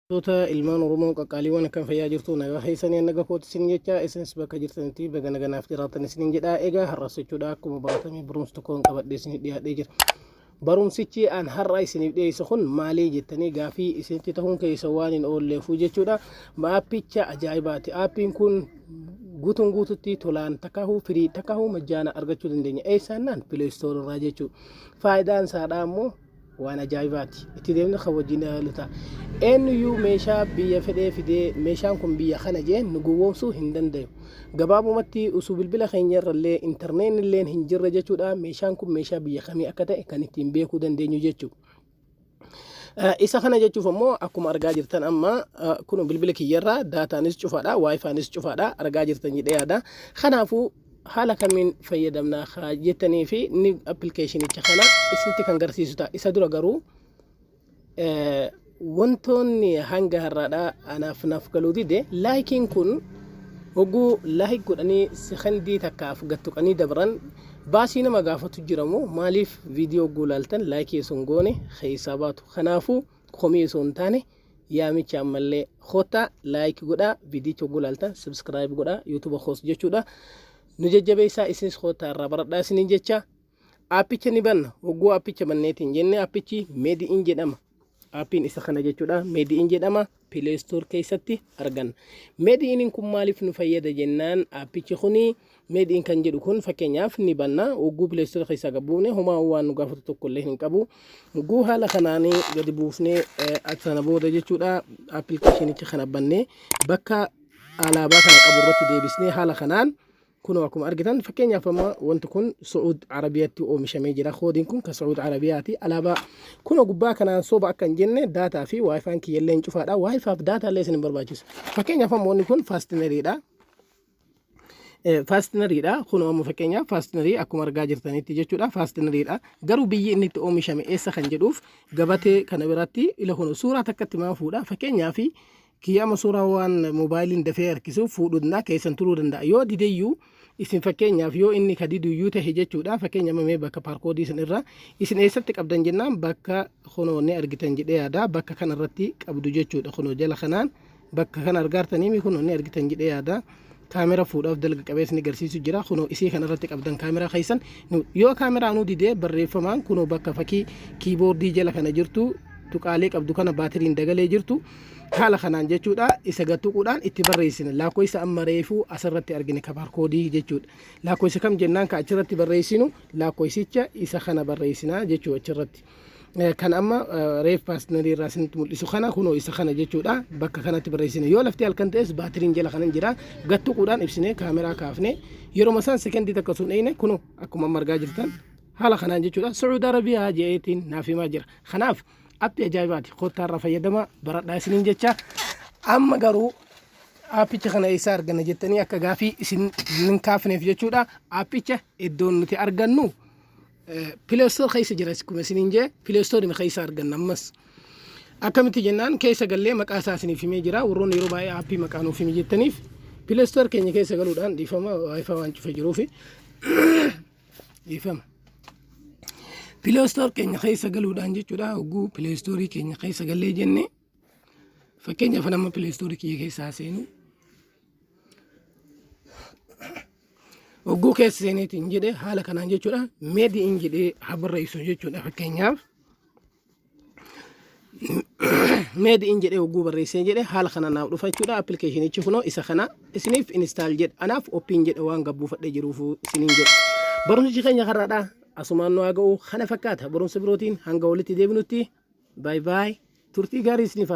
Tota ilmaan Oromoo qaqqaaliiwwan kan fayyaa jirtu nagaa keessanii naga kooti isin jecha isinis bakka jirtanitti baga naganaaf jiraatan isin jedha. Egaa har'as jechuudha akkuma baratame barumsa tokkoon qabadhee isin dhiyaadhee jira. Barumsichi an har'a isiniif dhiyeessu kun maali jettanii gaafii isinitti ta'uun keessa waan hin oolleefu jechuudha. Aappicha ajaa'ibaati. Aappiin kun guutuun guututti tolaan takkaahuu firii takkaahuu majjaana argachuu dandeenya. Eessannaan Play Store irraa jechuudha. Faayidaan isaadhaa immoo waan ajaa'ibaati. Itti deemnee kan wajjin ilaaluta. Eenyuu meeshaa biyya fedhee fidee meeshaan kun biyya kana jeen nu gowwoomsuu hin danda'u. Gabaabumatti osoo bilbila keenya irrallee intarneetiin illee hin jirre jechuudha. Meeshaan kun meeshaa biyya kamii akka ta'e kan ittiin beekuu dandeenyu jechuudha. Isa kana jechuuf ammoo akkuma argaa jirtan amma kun bilbila kiyyarraa daataanis cufaadha, waayifaanis cufaadha argaa jirtan jedhee yaada. Kanaafuu haala kamiin fayyadamna jettanii fi ni appilikeeshinicha kana isinitti kan garsiisu ta'a. Isa dura garuu wantoonni hanga har'aadhaa anaaf naaf galuu dide laayikiin kun hogguu laayik godhanii sekondii takkaaf gattuqanii dabran baasii nama gaafatu jiramu maaliif viidiyoo guulaaltan laayikii sun goone keessaa baatu. Kanaafuu komii sun taane yaamicha ammallee hoota laayik godhaa viidiyocha guulaaltan subscribe godhaa yuutuuba hoos jechuudha. Nu jajjabeessaa isinis hoota irraa baradhaa isiniin jecha. Aappicha ni banna hogguu aappicha banneetiin jenne aappichi Made in jedhama. Aappiin isa kana jechuudha Made in jedhama. Play Store keessatti arganna. Made in kun maaliif nu fayyada jennaan aappichi kuni Made in kan jedhu kun fakkeenyaaf ni banna hogguu Play Store keessaa gabuune homaa waan nu gaafatu tokko illee hin qabu. Hogguu haala kanaanii gadi buufnee sana booda jechuudha appilikeeshinicha kana bannee bakka alaabaa kana qabu irratti deebisnee haala kanaan kun akkuma argitan fakkeenyaaf amma wanti kun Saudi Arabiyaatti oomishamee jira. Koodiin kun kan Saudi Arabiyaatti alaabaa kun gubbaa kanaan soba akka hin jenne daataa fi waayifaan kiyyallee cufaadha. Waayifaaf daataa illee isin barbaachisu. Fakkeenyaaf amma wanni kun faastineriidha. Faastineriidha. Kun amma fakkeenyaaf faastinerii akkuma argaa jirtanitti jechuudha faastineriidha. Garuu biyyi inni itti oomishame eessa kan jedhuuf gabatee kana biratti ila kun suuraa takkatti maa fuudha. Fakkeenyaaf kiyyaama suuraa waan moobaayiliin dafee harkisuuf fuudhuu danda'a keessan turuu danda'a. Yoo dideyyuu isin fakkeenyaaf yoo inni kadiduyyuu ta'e jechuudha. Fakkeenyaaf mee bakka paarkoodii isin irraa isin eessatti qabdan jennaan bakka kunoonni argitan jedhee yaada bakka kanarratti qabdu jechuudha. Kunoo jala kanaan bakka kana argaartanii kunoonni argitan jedhee yaada. Kaamera fuudhaaf dalga qabeesni garsiisu jira. Kunoo isii kanarratti qabdan kaamera keessan yoo kaameraa nu didee barreeffamaan kunoo bakka fakkii kiiboordii jala kana jirtu tuqaalee qabdu kana baatiriin dagalee jirtu. Haala kanaan jechuudha isa gattuquudhaan itti barreessina. Lakkoofsa amma reefuu asirratti argine kabaarkoodii jechuudha. Lakkoofsa kam jennaan ka achirratti barreessinu lakkoofsicha isa kana barreessina jechuudha achirratti. Kan amma reef faastineri irraa isinitti mul'isu kana kunoo isa kana jechuudha bakka kanatti barreessina. Yoo lafti halkan ta'es baatiriin jala kanan jira gattuquudhaan ibsine kaameraa kaafne yeroo masaan sekondii takka sun eeyne kunoo akkuma amma argaa jirtan haala kanaan jechuudha Saudi Arabiyaa jeetiin naaf himaa jira. Kanaaf appii ajaa'ibaati. Kottaa irraa fayyadama baradhaa isiniin jecha. Amma garuu aappicha kana eessaa arganna jettanii akka gaafii isin hin kaafneef jechuudha. Aappicha iddoon nuti argannu Play Store keessa jira akkuma isiniin jee Play Store keessa arganna ammas. Akkamitti jennaan keessa gallee maqaa isaa isiniif himee jira. Warroonni yeroo baay'ee aappii maqaa nuuf himi jettaniif Play Store keenya keessa galuudhaan dhiifama waayifaa waan cufe jiruufi dhiifama. Play Store keenya keessa galuudhaan jechuudha hogguu Play Store keenya keessa gallee jenne fakkeenyaaf nama Play Store kiyya keessaa seenu hogguu keessa seeneetiin jedhe haala kanaan jechuudha Made in jedhee habarreessu jechuudha. Fakkeenyaaf Made in jedhee hogguu barreessee jedhe haala kanaan naaf dhufa jechuudha. Appilikeeshinichi kunoo isa kana isiniif install jedhe anaaf oppiin jedhe waan gabbuufadhee jiruuf isiniin jedhe. Barumsichi keenya har'aadha. Asumaan nu aga'u kana fakkaata barumsa birootiin hanga walitti deebinutti bye bye turtii gaarii isiniif